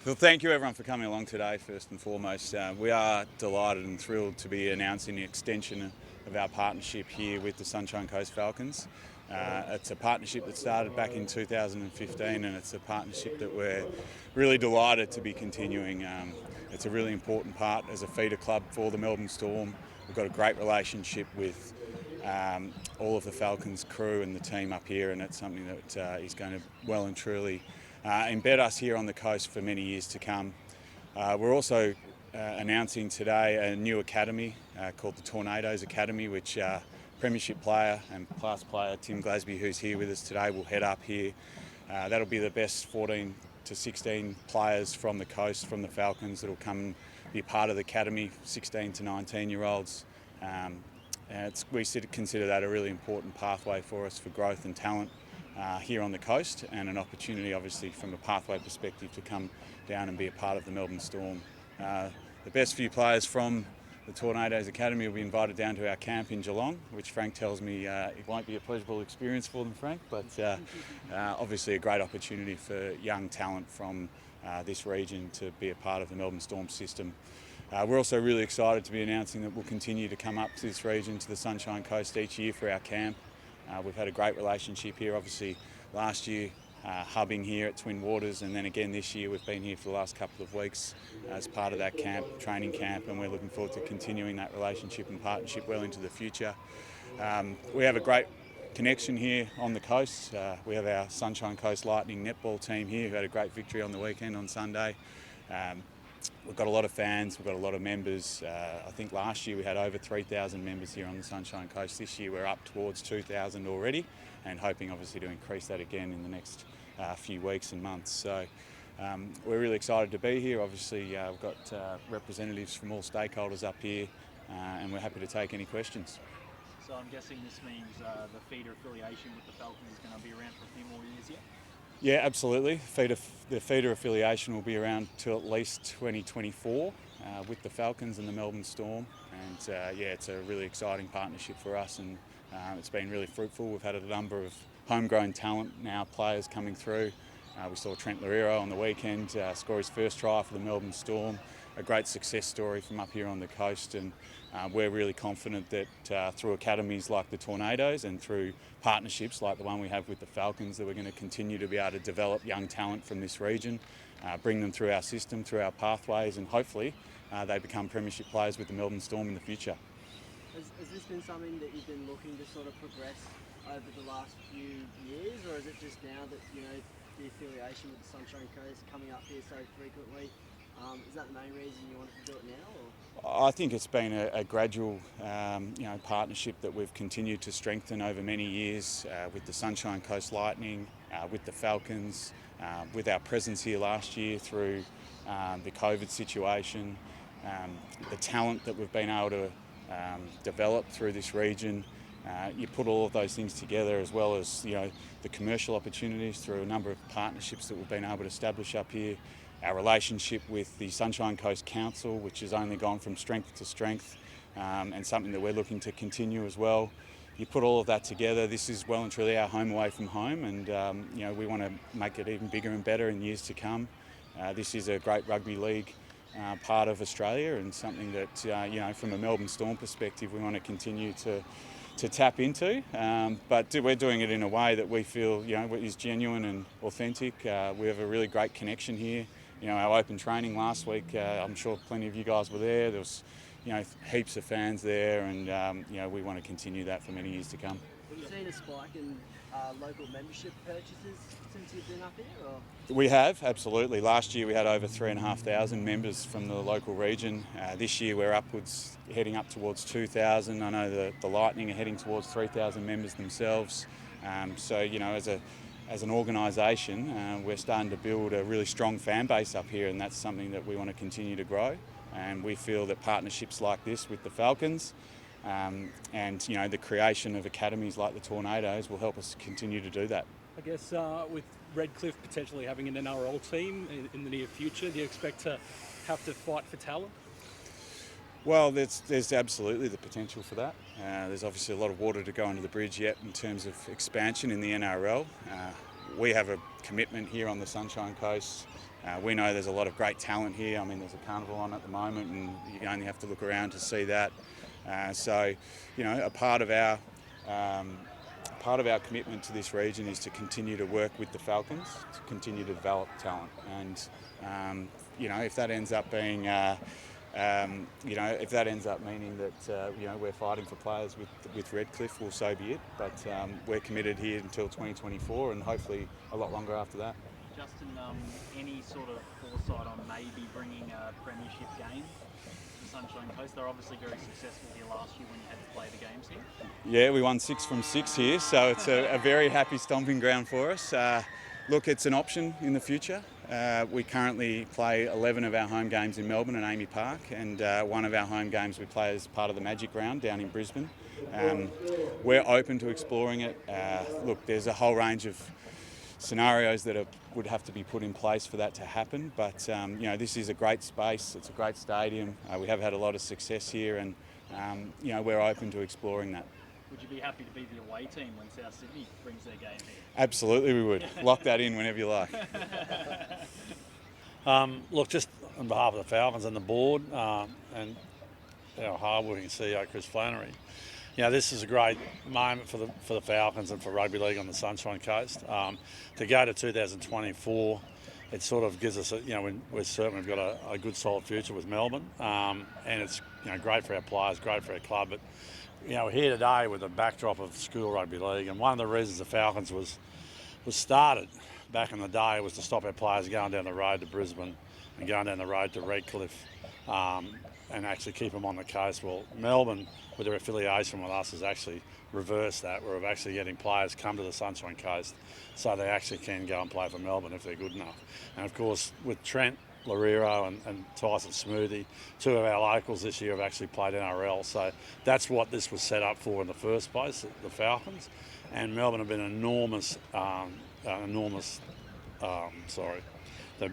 Well, thank you everyone for coming along today, first and foremost. We are delighted and thrilled to be announcing the extension of our partnership here with the Sunshine Coast Falcons. It's a partnership that started back in 2015 and it's a partnership that we're really delighted to be continuing. It's a really important part as a feeder club for the Melbourne Storm. We've got a great relationship with all of the Falcons crew and the team up here, and it's something that is going to well and truly embed us here on the coast for many years to come. We're also announcing today a new academy called the Tornadoes Academy, which Premiership player and class player Tim Glasby, who's here with us today, will head up here. That'll be the best 14 to 16 players from the coast, from the Falcons, that'll come and be part of the academy, 16 to 19-year-olds. We consider that a really important pathway for us for growth and talent here on the coast, and an opportunity obviously from a pathway perspective to come down and be a part of the Melbourne Storm. The best few players from the Tornadoes Academy will be invited down to our camp in Geelong, which Frank tells me it won't be a pleasurable experience for them, Frank, but obviously a great opportunity for young talent from this region to be a part of the Melbourne Storm system. We're also really excited to be announcing that we'll continue to come up to this region, to the Sunshine Coast, each year for our camp. We've had a great relationship here, obviously last year hubbing here at Twin Waters, and then again this year we've been here for the last couple of weeks as part of that camp, training camp, and we're looking forward to continuing that relationship and partnership well into the future. We have a great connection here on the coast. We have our Sunshine Coast Lightning netball team here who had a great victory on the weekend on Sunday. We've got a lot of fans, we've got a lot of members. I think last year we had over 3,000 members here on the Sunshine Coast. This year we're up towards 2,000 already, and hoping obviously to increase that again in the next few weeks and months. So we're really excited to be here. Obviously we've got representatives from all stakeholders up here, and we're happy to take any questions. So I'm guessing this means the feeder affiliation with the Falcons is going to be around for a few more years yet? Yeah, absolutely. The feeder affiliation will be around till at least 2024 with the Falcons and the Melbourne Storm, and yeah, it's a really exciting partnership for us, and it's been really fruitful. We've had a number of homegrown talent now, players coming through. We saw Trent Loiero on the weekend score his first try for the Melbourne Storm, a great success story from up here on the coast, and we're really confident that through academies like the Tornadoes and through partnerships like the one we have with the Falcons, that we're going to continue to be able to develop young talent from this region, bring them through our system, through our pathways, and hopefully they become premiership players with the Melbourne Storm in the future. Has this been something that you've been looking to sort of progress over the last few years, or is it just now that, you know, the affiliation with the Sunshine Coast coming up here so frequently? Is that the main reason you wanted to do it now? Or? I think it's been a gradual partnership that we've continued to strengthen over many years with the Sunshine Coast Lightning, with the Falcons, with our presence here last year through the COVID situation, the talent that we've been able to develop through this region. You put all of those things together, as well as the commercial opportunities through a number of partnerships that we've been able to establish up here. Our relationship with the Sunshine Coast Council, which has only gone from strength to strength, and something that we're looking to continue as well. You put all of that together, this is well and truly our home away from home, and we want to make it even bigger and better in years to come. This is a great rugby league part of Australia, and something that from a Melbourne Storm perspective we want to continue to tap into, but we're doing it in a way that we feel is genuine and authentic. We have a really great connection here. Our open training last week, I'm sure plenty of you guys were there. There was heaps of fans there, and we want to continue that for many years to come. Have you seen a spike in local membership purchases since you've been up here? Or? We have, absolutely. Last year we had over 3,500 members from the local region. This year we're heading up towards 2,000. I know the Lightning are heading towards 3,000 members themselves. So as an organisation, we're starting to build a really strong fan base up here, and that's something that we want to continue to grow. And we feel that partnerships like this with the Falcons and the creation of academies like the Tornadoes will help us continue to do that. I guess with Redcliffe potentially having an NRL team in the near future, do you expect to have to fight for talent? Well, there's absolutely the potential for that. There's obviously a lot of water to go under the bridge yet in terms of expansion in the NRL. We have a commitment here on the Sunshine Coast We know there's a lot of great talent here. I mean, there's a carnival on at the moment, and you only have to look around to see that. So, a part of our commitment to this region is to continue to work with the Falcons, to continue to develop talent. And, if that ends up being, if that ends up meaning that, we're fighting for players with Redcliffe, well, so be it. But we're committed here until 2024 and hopefully a lot longer after that. Justin, any sort of foresight on maybe bringing a premiership game to Sunshine Coast? They're obviously very successful here last year when you had to play the games here. Yeah, we won 6 from 6 here, so it's a very happy stomping ground for us. Look, it's an option in the future. We currently play 11 of our home games in Melbourne and Amy Park, and one of our home games we play as part of the Magic Round down in Brisbane. We're open to exploring it. Look, there's a whole range of scenarios that would have to be put in place for that to happen, but this is a great space, it's a great stadium, we have had a lot of success here, and we're open to exploring that. Would you be happy to be the away team when South Sydney brings their game here? Absolutely we would. Lock that in whenever you like. Look, just on behalf of the Falcons and the board and our hard-working CEO Chris Flannery, this is a great moment for the Falcons and for rugby league on the Sunshine Coast. To go to 2024, it sort of gives us, we're certain we've got a good solid future with Melbourne, and it's great for our players, great for our club. But we're here today with a backdrop of school rugby league, and one of the reasons the Falcons was started back in the day was to stop our players going down the road to Brisbane and going down the road to Redcliffe, and actually keep them on the coast. Well, Melbourne, with their affiliation with us, has actually reversed that. We're actually getting players come to the Sunshine Coast so they actually can go and play for Melbourne if they're good enough. And of course, with Trent Lareiro and Tyson Smoothie, 2 of our locals this year have actually played NRL. So that's what this was set up for in the first place, the Falcons. And Melbourne have been the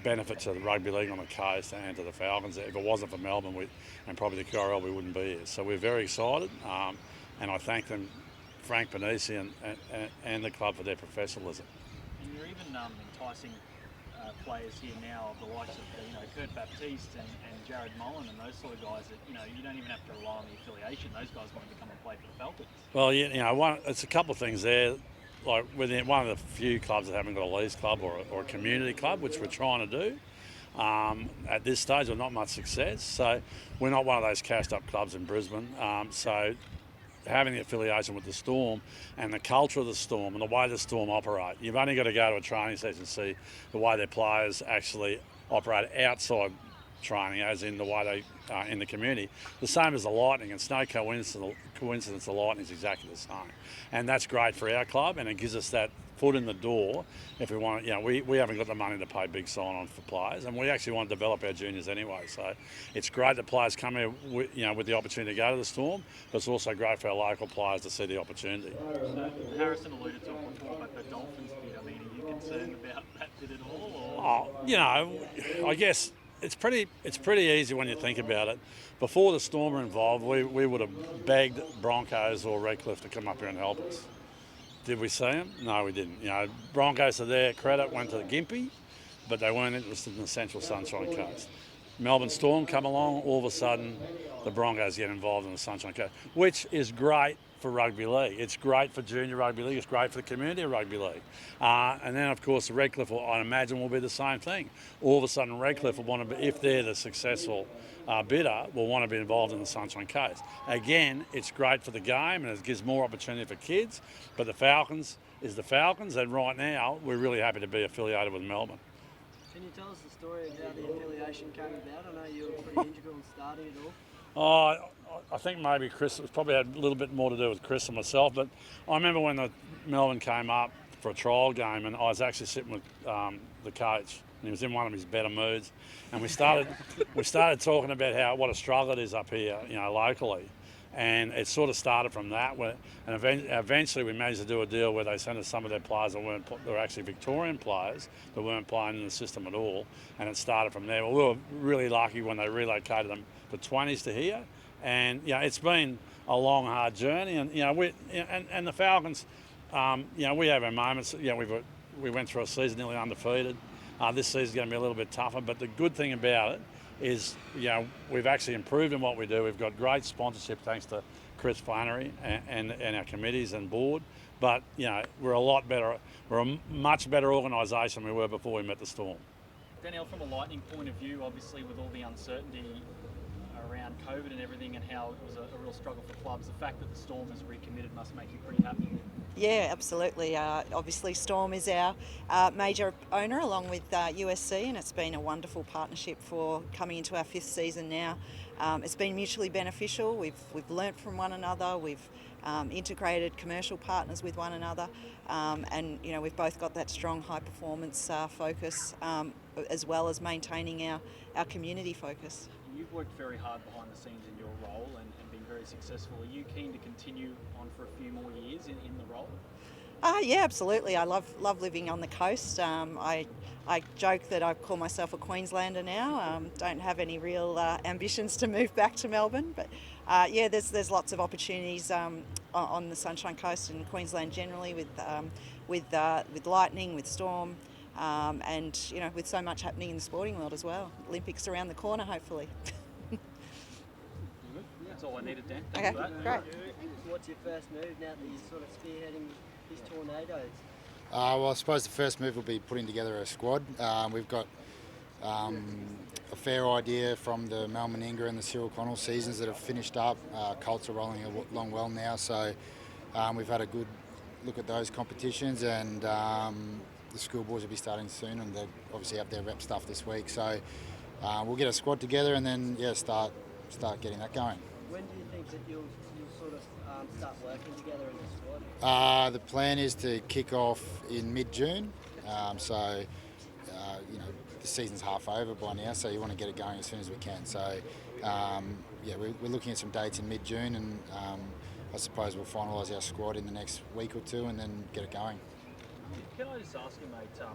benefit to the rugby league on the coast and to the Falcons. If it wasn't for Melbourne and probably the QRL, we wouldn't be here. So we're very excited, and I thank them, Frank Panisi and the club, for their professionalism. And you're even enticing players here now, the likes of Kurt Baptiste and Jared Mullen and those sort of guys that you don't even have to rely on the affiliation. Those guys want to come and play for the Falcons. Well, it's a couple of things there. Like within one of the few clubs that haven't got a Leagues club or a community club, which we're trying to do. At this stage, we're not much success. So we're not one of those cashed up clubs in Brisbane. So having the affiliation with the Storm and the culture of the Storm and the way the Storm operate, you've only got to go to a training session to see the way their players actually operate outside training, as in the way they in the community. The same as the Lightning. It's no coincidence the Lightning is exactly the same. And that's great for our club, and it gives us that foot in the door if we want to. We haven't got the money to pay big sign-on for players, and we actually want to develop our juniors anyway. So it's great that players come here with the opportunity to go to the Storm, but it's also great for our local players to see the opportunity. So Harrison alluded to it before about the Dolphins bid. I mean, are you concerned about that bid at all? Or? I guess it's pretty easy when you think about it. Before the Storm were involved, we would have begged Broncos or Redcliffe to come up here and help us. Did we see them? No, we didn't. Broncos, to their credit, went to the Gympie, but they weren't interested in the Central Sunshine Coast. Melbourne Storm come along, all of a sudden the Broncos get involved in the Sunshine Coast, which is great for rugby league. It's great for junior rugby league. It's great for the community of rugby league. And then, of course, Redcliffe, I imagine, will be the same thing. All of a sudden, Redcliffe will want to be, if they're the successful bidder, will want to be involved in the Sunshine Coast. Again, it's great for the game and it gives more opportunity for kids, but the Falcons is the Falcons, and right now, we're really happy to be affiliated with Melbourne. Can you tell us the story of how the affiliation came about? I know you were pretty integral in starting it all. I think maybe Chris, it's probably had a little bit more to do with Chris and myself, but I remember when the Melbourne came up for a trial game, and I was actually sitting with the coach, and he was in one of his better moods, and we started talking about what a struggle it is up here, locally. And it sort of started from that, and eventually we managed to do a deal where they sent us some of their players that were actually Victorian players that weren't playing in the system at all, and it started from there. Well, we were really lucky when they relocated them, the 20s, to here, and it's been a long, hard journey, and and the Falcons, we have our moments. We went through a season nearly undefeated, This season's going to be a little bit tougher, but the good thing about it is, we've actually improved in what we do. We've got great sponsorship thanks to Chris Flannery and our committees and board. But, we're a lot better. We're a much better organisation than we were before we met the Storm. Danielle, from a Lightning point of view, obviously with all the uncertainty around COVID and everything and how it was a real struggle for clubs, the fact that the Storm has recommitted must make you pretty happy. Yeah, absolutely. Obviously, Storm is our major owner along with USC, and it's been a wonderful partnership for coming into our 5th season now. It's been mutually beneficial. We've learnt from one another. We've integrated commercial partners with one another, and we've both got that strong high performance focus, as well as maintaining our community focus. You've worked very hard behind the scenes in your role and been very successful. Are you keen to continue on for a few more years in the role? Yeah, absolutely. I love living on the coast. I joke that I call myself a Queenslander now. Don't have any real ambitions to move back to Melbourne, but there's lots of opportunities on the Sunshine Coast and Queensland generally with Lightning, with Storm, and with so much happening in the sporting world as well. Olympics around the corner, hopefully. That's all I needed, Dan. Okay, Thanks for that. great. What's your first move now that you're sort of spearheading these Tornadoes? Well, I suppose the first move will be putting together a squad. We've got a fair idea from the Mal Meninga and the Cyril Connell seasons that have finished up. Colts are rolling along well now, so we've had a good look at those competitions, and the schoolboys will be starting soon, and they obviously have their rep stuff this week. So we'll get a squad together and then start getting that going. When do you think that you'll sort of start working together in the squad? The plan is to kick off in mid-June. The season's half over by now, so you want to get it going as soon as we can. So, we're looking at some dates in mid-June, and I suppose we'll finalise our squad in the next week or two and then get it going. Can I just ask you, mate,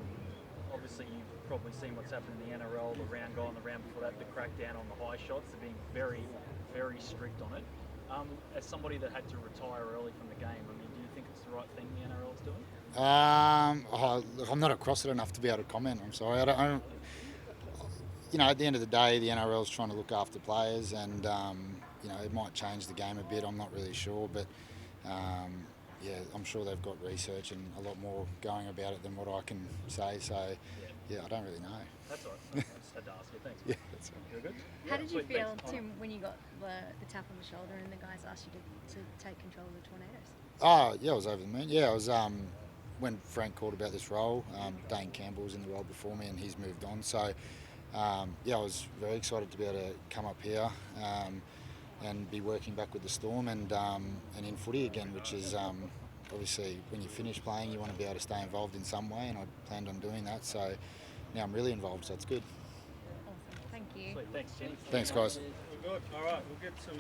obviously you've probably seen what's happened in the NRL, the round gone, the round before that, the crackdown on the high shots. They're being very, very strict on it. As somebody that had to retire early from the game, do you think it's the right thing the NRL's doing? Look, I'm not across it enough to be able to comment. I'm sorry. I don't, at the end of the day, the NRL's trying to look after players, and it might change the game a bit. I'm not really sure, but I'm sure they've got research and a lot more going about it than what I can say. So, I don't really know. That's all right. I just had to ask you. Thanks. Yeah, that's all right. You're good? How did you Sweet, feel, thanks. Tim, when you got the tap on the shoulder and the guys asked you to take control of the Tornadoes? I was over the moon. I was when Frank called about this role. Dane Campbell was in the role before me, and he's moved on. So, I was very excited to be able to come up here and be working back with the Storm and in footy again, which is obviously when you finish playing, you want to be able to stay involved in some way, and I planned on doing that. So now I'm really involved, so it's good. Awesome. Thank you. Sweet, thanks, Tim. Thanks, guys. We're good. All right, we'll get some